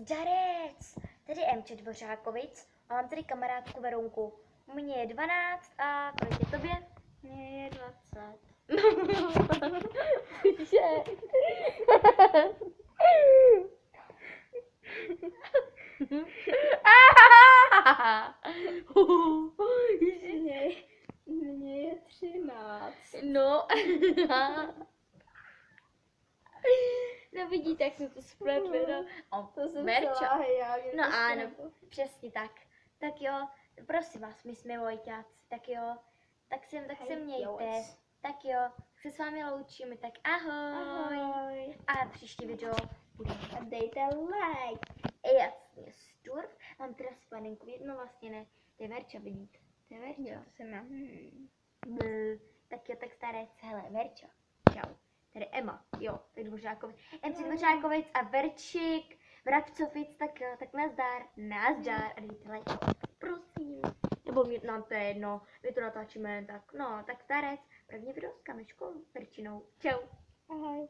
Zdarec! Tady Emče Dvořákovic a mám tady kamarádku Verunku. Mně je 12 a kolik je tobě? Mně je 20. Mně je 13. No. No vidíte, jak jsme to spletli, no. To jsem Verča. celá já. No ano, přesně tak. Tak jo, prosím vás, my jsme Vojťáci, tak jo. Tak se mějte. Tak jo, se s vámi loučíme, tak ahoj. Ahoj. A příští video bude. A dejte like. Jasně, sturf. Mám teda spadenku, no vlastně ne. To je Verča, vidíte. To je Verča. Jo, to jsem já. Tak jo, tak staré hele, Verča. Čau. Tady Emma, jo, tak Dvořákovic. MC Dvořákovic a Verčík, Vrabcovic, tak jo, tak nazdar. Nazdar. A dejte like, prosím. Nebo nám to je jedno, my to natáčíme, tak no, tak starec. První video s Kamečkou Verčinou. Čau. Ahoj.